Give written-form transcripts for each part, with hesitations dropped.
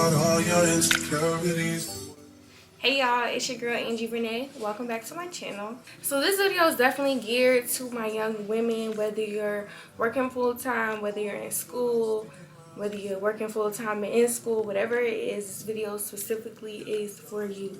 about all your insecurities. Hey y'all, it's your girl Angie Renee. Welcome back to my channel. So this video is definitely geared to my young women, whether you're working full-time, whether you're in school, whether you're working full-time and in school, whatever it is, this video specifically is for you.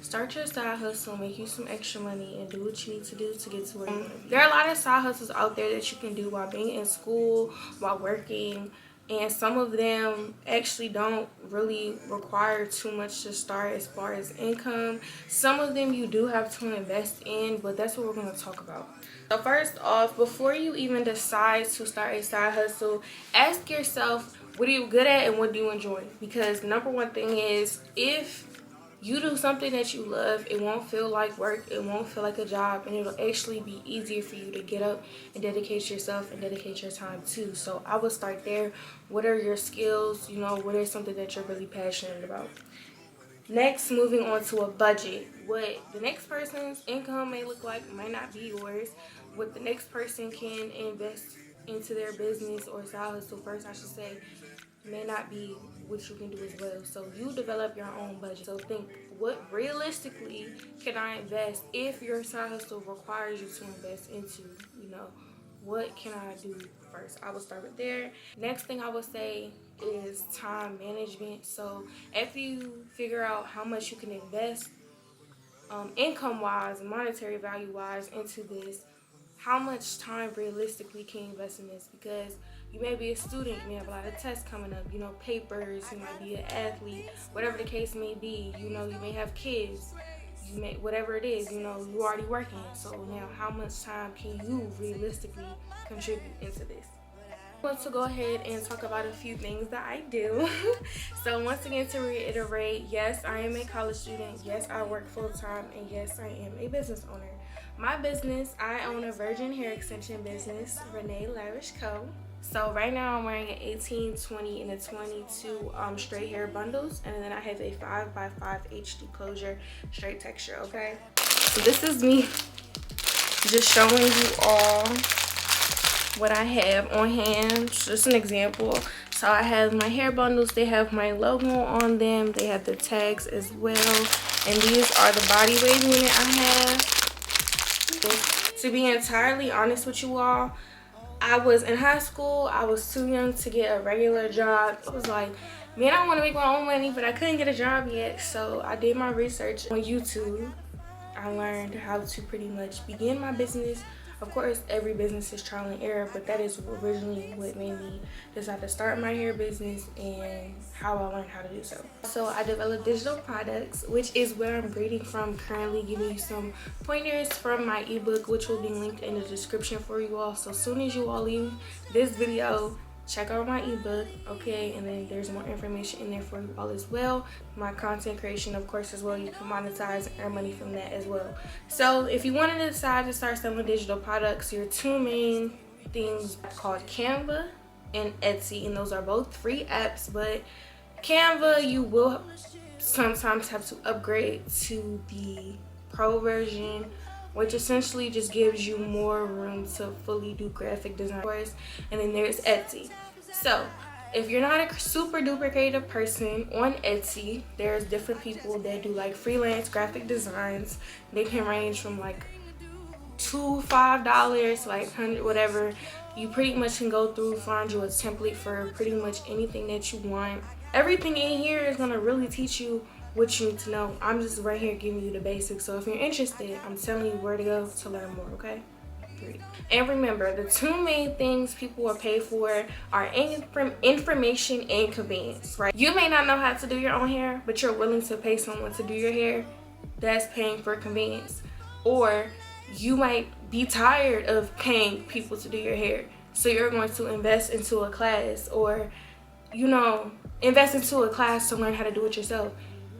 Start your side hustle, make you some extra money, and do what you need to do to get to where you want to be. There are a lot of side hustles out there that you can do while being in school, while working, and some of them actually don't really require too much to start as far as income. Some of them you do have to invest in, but that's what we're going to talk about. So first off, before you even decide to start a side hustle, ask yourself, what are you good at and what do you enjoy? Because number one thing is, if you do something that you love, it won't feel like work, it won't feel like a job, and it'll actually be easier for you to get up and dedicate yourself and dedicate your time to. So I would start there. What are your skills? You know, what is something that you're really passionate about? Next, moving on to a budget. What the next person's income may look like might not be yours. What the next person can invest into their business or side hustle first, I should say, may not be what you can do as well. So you develop your own budget. So think, what realistically can I invest if your side hustle requires you to invest into, you know, what can I do first? I will start with there. Next thing I would say is time management. So after you figure out how much you can invest income wise, monetary value wise into this, how much time realistically can you invest in this? Because you may be a student, you may have a lot of tests coming up, you know, papers, you might be an athlete, whatever the case may be, you know, you may have kids, you may, whatever it is, you know, you're already working. So now how much time can you realistically contribute into this? I want to go ahead and talk about a few things that I do. So once again, to reiterate, yes, I am a college student, yes, I work full-time, and yes, I am a business owner. My business, I own a virgin hair extension business, Renee Lavish Co. So right now I'm wearing an 18, 20, and a 22 straight hair bundles, and then I have a 5x5 HD closure straight texture, okay? So this is me just showing you all what I have on hand, just an example. So I have my hair bundles, they have my logo on them, they have the tags as well, and these are the body waving that I have. To be entirely honest with you all, I was in high school, I was too young to get a regular job. I was like, man, I want to make my own money, but I couldn't get a job yet. So I did my research on YouTube. I learned how to pretty much begin my business. Of course, every business is trial and error, but that is originally what made me decide to start my hair business and how I learned how to do so. So I developed digital products, which is where I'm reading from currently, giving you some pointers from my ebook, which will be linked in the description for you all. So as soon as you all leave this video, check out my ebook, okay, and then there's more information in there for you all as well. My content creation, of course, as well. You can monetize and earn money from that as well. So if you wanted to decide to start selling digital products, your two main things are called Canva and Etsy, and those are both free apps. But Canva, you will sometimes have to upgrade to the pro version, which essentially just gives you more room to fully do graphic design. And then there's Etsy. So if you're not a super duper creative person, on Etsy there's different people that do like freelance graphic designs. They can range from like $5 like $100, whatever. You pretty much can go through, find you a template for pretty much anything that you want. Everything in here is going to really teach you what you need to know. I'm just right here giving you the basics. So if you're interested, I'm telling you where to go to learn more, okay? And remember, the two main things people will pay for are information and convenience, right? You may not know how to do your own hair, but you're willing to pay someone to do your hair. That's paying for convenience. Or you might be tired of paying people to do your hair, so you're going to invest into a class, or, you know, invest into a class to learn how to do it yourself.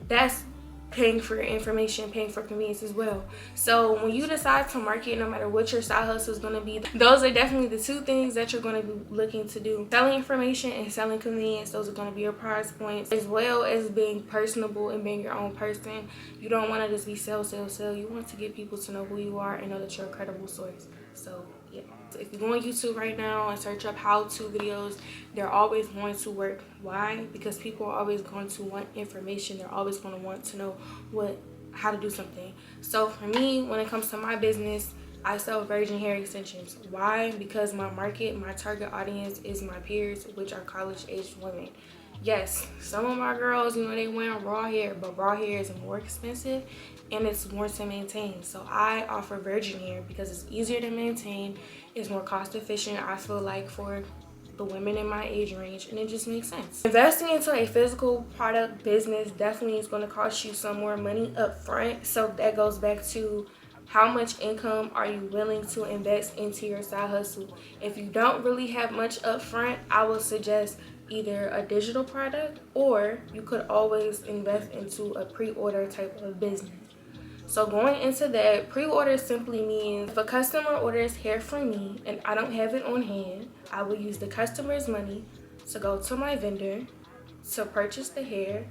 That's paying for information, paying for convenience as well. So when you decide to market, no matter what your side hustle is going to be, those are definitely the two things that you're going to be looking to do. Selling information and selling convenience, those are going to be your price points, as well as being personable and being your own person. You don't want to just be sell. You want to get people to know who you are and know that you're a credible source. So Yeah. So if you go on YouTube right now and search up how-to videos, they're always going to work. Why? Because people are always going to want information. They're always going to want to know how to do something. So for me, when it comes to my business, I sell virgin hair extensions. Why? Because my market, my target audience is my peers, which are college-aged women. Yes, some of my girls, they wear raw hair, but raw hair is more expensive and it's more to maintain. So I offer virgin hair because it's easier to maintain, it's more cost efficient, I feel like, for the women in my age range, and it just makes sense. Investing into a physical product business definitely is going to cost you some more money up front. So that goes back to how much income are you willing to invest into your side hustle. If you don't really have much up front, I would suggest either a digital product, or you could always invest into a pre-order type of business. So going into that, pre-order simply means if a customer orders hair from me and I don't have it on hand, I will use the customer's money to go to my vendor to purchase the hair,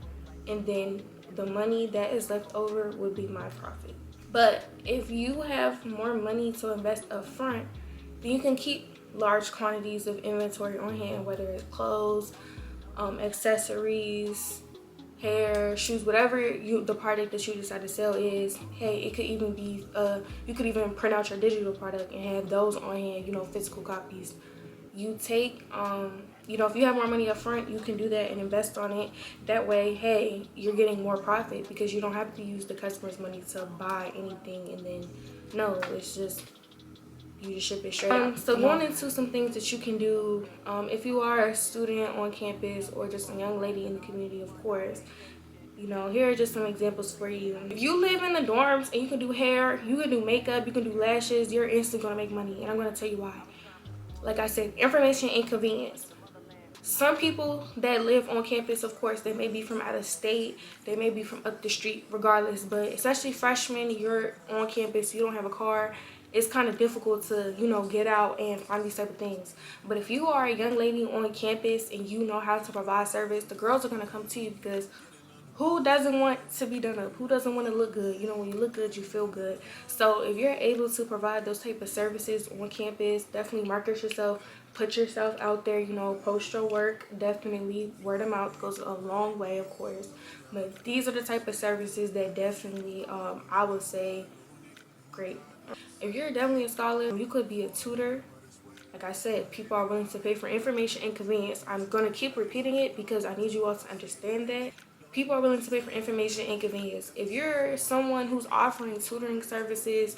and then the money that is left over would be my profit. But if you have more money to invest up front, then you can keep large quantities of inventory on hand, whether it's clothes, accessories, hair, shoes, whatever the product that you decide to sell is. Hey, it could even be you could even print out your digital product and have those on hand, physical copies. You take if you have more money up front, you can do that and invest on it. That way, hey, you're getting more profit because you don't have to use the customer's money to buy anything, and then no, it's just you just ship it straight out. So going into some things that you can do, if you are a student on campus or just a young lady in the community, of course, here are just some examples for you. If you live in the dorms and you can do hair, you can do makeup, you can do lashes, you're instantly gonna make money, and I'm gonna tell you why. Like I said, information and convenience. Some people that live on campus, of course, they may be from out of state, they may be from up the street, regardless, but especially freshmen, you're on campus, you don't have a car, it's kind of difficult to, get out and find these type of things. But if you are a young lady on campus and you know how to provide service, the girls are going to come to you, because who doesn't want to be done up? Who doesn't want to look good? When you look good, you feel good. So if you're able to provide those type of services on campus, definitely market yourself, put yourself out there, post your work. Definitely word of mouth goes a long way, of course. But these are the type of services that definitely, I would say, great. If you're definitely a scholar, you could be a tutor. Like I said, people are willing to pay for information and convenience. I'm going to keep repeating it because I need you all to understand that. People are willing to pay for information and convenience. If you're someone who's offering tutoring services,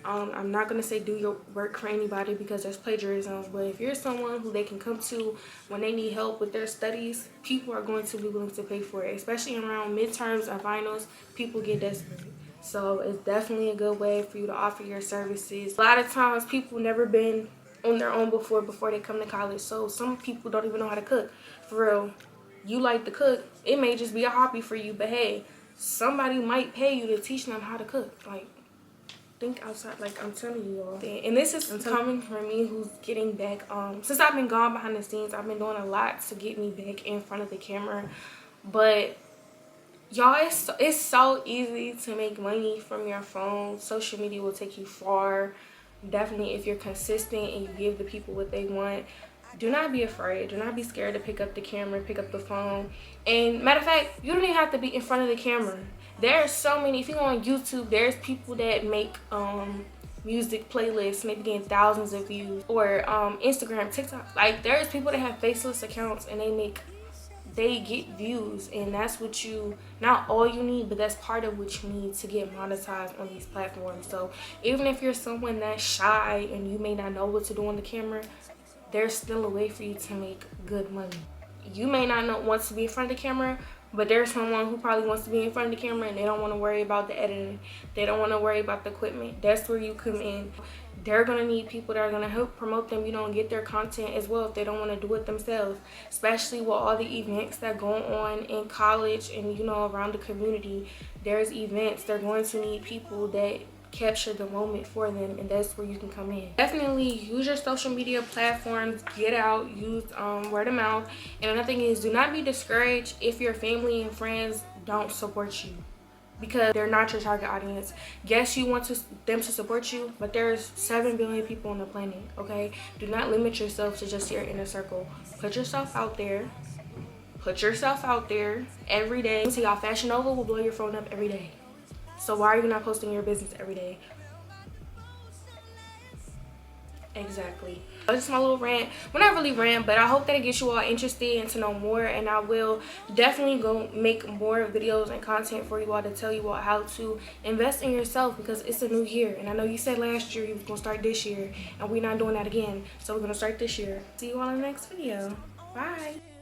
I'm not going to say do your work for anybody because that's plagiarism, but if you're someone who they can come to when they need help with their studies, people are going to be willing to pay for it. Especially around midterms and finals, people get desperate. So it's definitely a good way for you to offer your services. A lot of times people never been on their own before they come to college, so some people don't even know how to cook. For real, you like to cook, it may just be a hobby for you, but hey, somebody might pay you to teach them how to cook. Like, think outside, like I'm telling you all. And this is coming from me who's getting back, since I've been gone behind the scenes, I've been doing a lot to get me back in front of the camera. But y'all, it's so easy to make money from your phone. Social media will take you far. Definitely, if you're consistent and you give the people what they want, do not be afraid. Do not be scared to pick up the camera, pick up the phone. And matter of fact, you don't even have to be in front of the camera. There are so many. If you go on YouTube, there's people that make music playlists, maybe getting thousands of views, or Instagram, TikTok. Like, there's people that have faceless accounts and they get views, and that's what not all you need, but that's part of what you need to get monetized on these platforms. So even if you're someone that's shy and you may not know what to do on the camera, there's still a way for you to make good money. You may not want to be in front of the camera, but there's someone who probably wants to be in front of the camera and they don't want to worry about the editing, they don't want to worry about the equipment. That's where you come in. They're going to need people that are going to help promote them, and get their content as well if they don't want to do it themselves. Especially with all the events that go on in college and, around the community. There's events. They're going to need people that capture the moment for them, and that's where you can come in. Definitely use your social media platforms. Get out. Use word of mouth. And another thing is, do not be discouraged if your family and friends don't support you. because they're not your target audience. Yes, you want them to support you, but there's 7 billion people on the planet, okay? Do not limit yourself to just your inner circle. Put yourself out there. Put yourself out there every day. See, y'all, Fashion Nova will blow your phone up every day. So why are you not posting your business every day? Exactly. This is my little rant. Well, not really rant, but I hope that it gets you all interested and to know more, and I will definitely go make more videos and content for you all to tell you all how to invest in yourself, because it's a new year, and I know you said last year you was gonna start this year, and we're not doing that again, so we're gonna start this year. See you all in the next video. Bye.